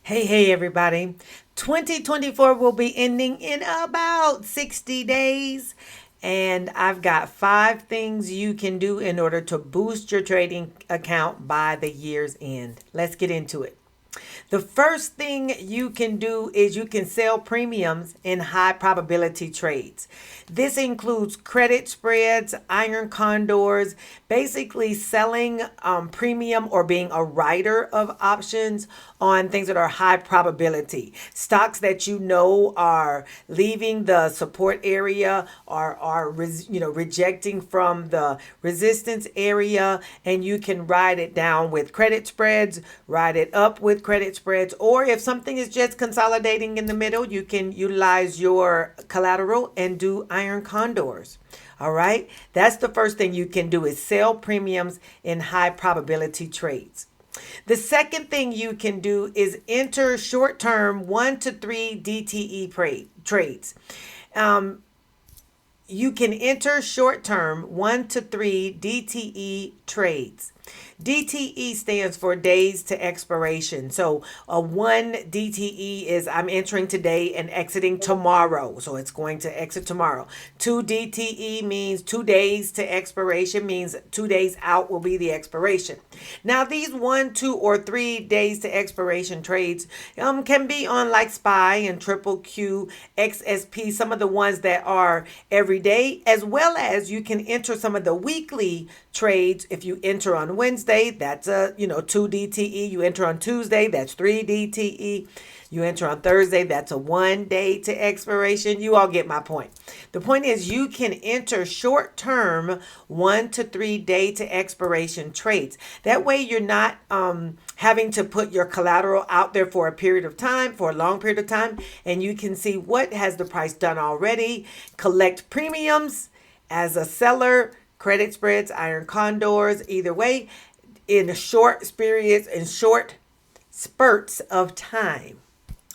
Hey, everybody. 2024 will be ending in about 60 days. And I've got 5 things you can do in order to boost your trading account by the year's end. Let's get into it. The first thing you can do is you can sell premiums in high probability trades. This includes credit spreads, iron condors, basically selling premium or being a writer of options on things that are high probability. Stocks that you know are leaving the support area or are rejecting from the resistance area, and you can ride it down with credit spreads, ride it up with credit spreads, or if something is just consolidating in the middle, you can utilize your collateral and do iron condors. All right, that's the first thing you can do is sell premiums in high probability trades. The second thing you can do is enter short term 1 to 3 DTE trades. You can enter short term 1 to 3 DTE trades. DTE stands for days to expiration. So a 1 DTE is I'm entering today and exiting tomorrow. So it's going to exit tomorrow. 2 DTE means 2 days to expiration, means 2 days out will be the expiration. Now these 1, 2, or 3 days to expiration trades can be on like SPY and Triple Q, XSP, some of the ones that are every day, as well as you can enter some of the weekly trades. If you enter on Wednesday, that's a 2 DTE. You enter on Tuesday, that's 3 DTE. You enter on Thursday, that's a 1 day to expiration. You all get my point. The point is you can enter short term 1 to 3 day to expiration trades. That way you're not having to put your collateral out there for a period of time, for a long period of time, and you can see what has the price done already, collect premiums as a seller, credit spreads, iron condors, either way, in short periods, in short spurts of time.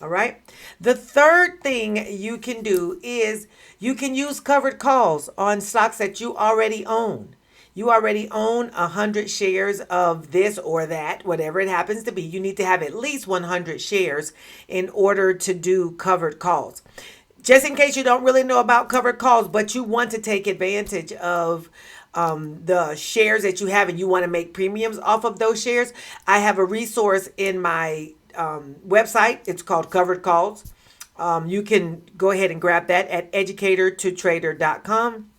All right. The third thing you can do is you can use covered calls on stocks that you already own. You already own 100 shares of this or that, whatever it happens to be. You need to have at least 100 shares in order to do covered calls. Just in case you don't really know about covered calls, but you want to take advantage of the shares that you have and you want to make premiums off of those shares, I have a resource in my website. It's called Covered Calls. You can go ahead and grab that at educatortotrader.com.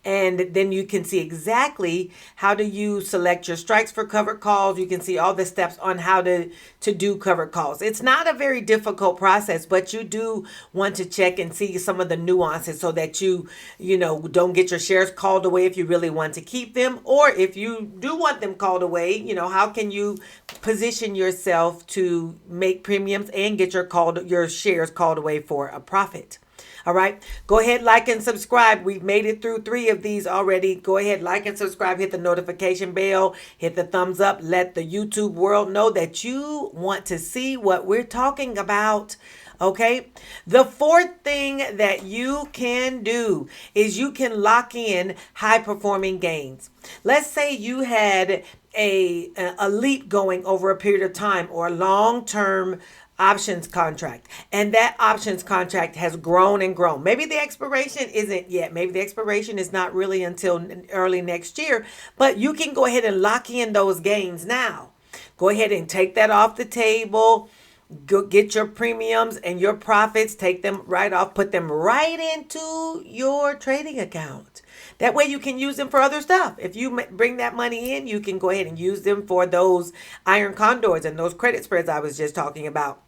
And then you can see exactly how do you select your strikes for covered calls. You can see all the steps on how to do covered calls. It's not a very difficult process, but you do want to check and see some of the nuances so that you don't get your shares called away if you really want to keep them, or if you do want them called away, how can you position yourself to make premiums and get your shares called away for a profit. All right. Go ahead, like and subscribe. We've made it through 3 of these already. Go ahead, like and subscribe. Hit the notification bell. Hit the thumbs up. Let the YouTube world know that you want to see what we're talking about. Okay. The fourth thing that you can do is you can lock in high performing gains. Let's say you had a leap going over a period of time or a long-term options contract, and that options contract has grown and grown. Maybe the expiration isn't yet. Maybe the expiration is not really until early next year, but you can go ahead and lock in those gains now. Go ahead and take that off the table. Go get your premiums and your profits, take them right off, put them right into your trading account. That way you can use them for other stuff. If you bring that money in, you can go ahead and use them for those iron condors and those credit spreads I was just talking about.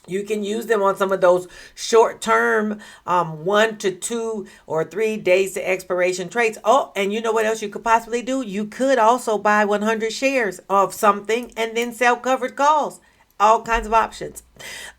You can use them on some of those short-term 1 to 2 or 3 days to expiration trades. Oh, and you know what else you could possibly do? You could also buy 100 shares of something and then sell covered calls. All kinds of options.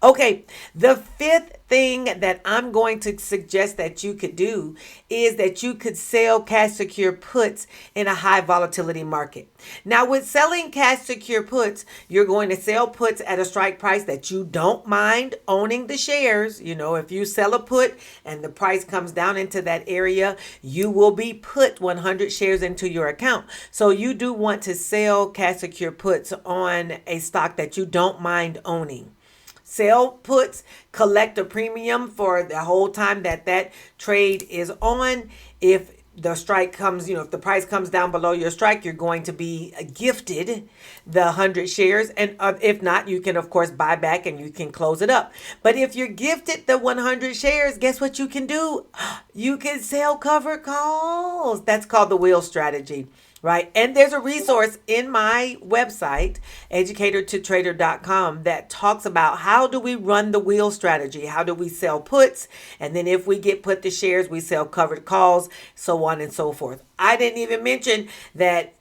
Okay, the fifth thing that I'm going to suggest that you could do is that you could sell cash secure puts in a high volatility market. Now, with selling cash secure puts, you're going to sell puts at a strike price that you don't mind owning the shares. You know, if you sell a put and the price comes down into that area, you will be put 100 shares into your account. So you do want to sell cash secure puts on a stock that you don't mind owning. Sell puts, collect a premium for the whole time that trade is on. If the strike comes, if the price comes down below your strike, you're going to be gifted the 100 shares. And if not, you can, of course, buy back and you can close it up. But if you're gifted the 100 shares, guess what you can do? You can sell covered calls. That's called the wheel strategy. Right. And there's a resource in my website, educatortotrader.com, that talks about how do we run the wheel strategy? How do we sell puts? And then if we get put the shares, we sell covered calls, so on and so forth. I didn't even mention that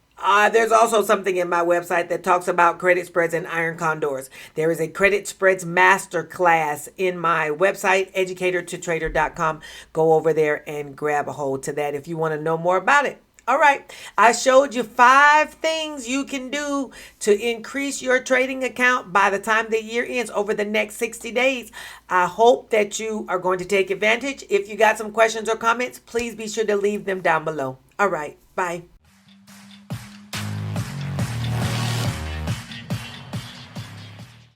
there's also something in my website that talks about credit spreads and iron condors. There is a credit spreads master class in my website, educatortotrader.com. Go over there and grab a hold to that if you want to know more about it. All right, I showed you 5 things you can do to increase your trading account by the time the year ends over the next 60 days. I hope that you are going to take advantage. If you got some questions or comments, please be sure to leave them down below. All right, bye.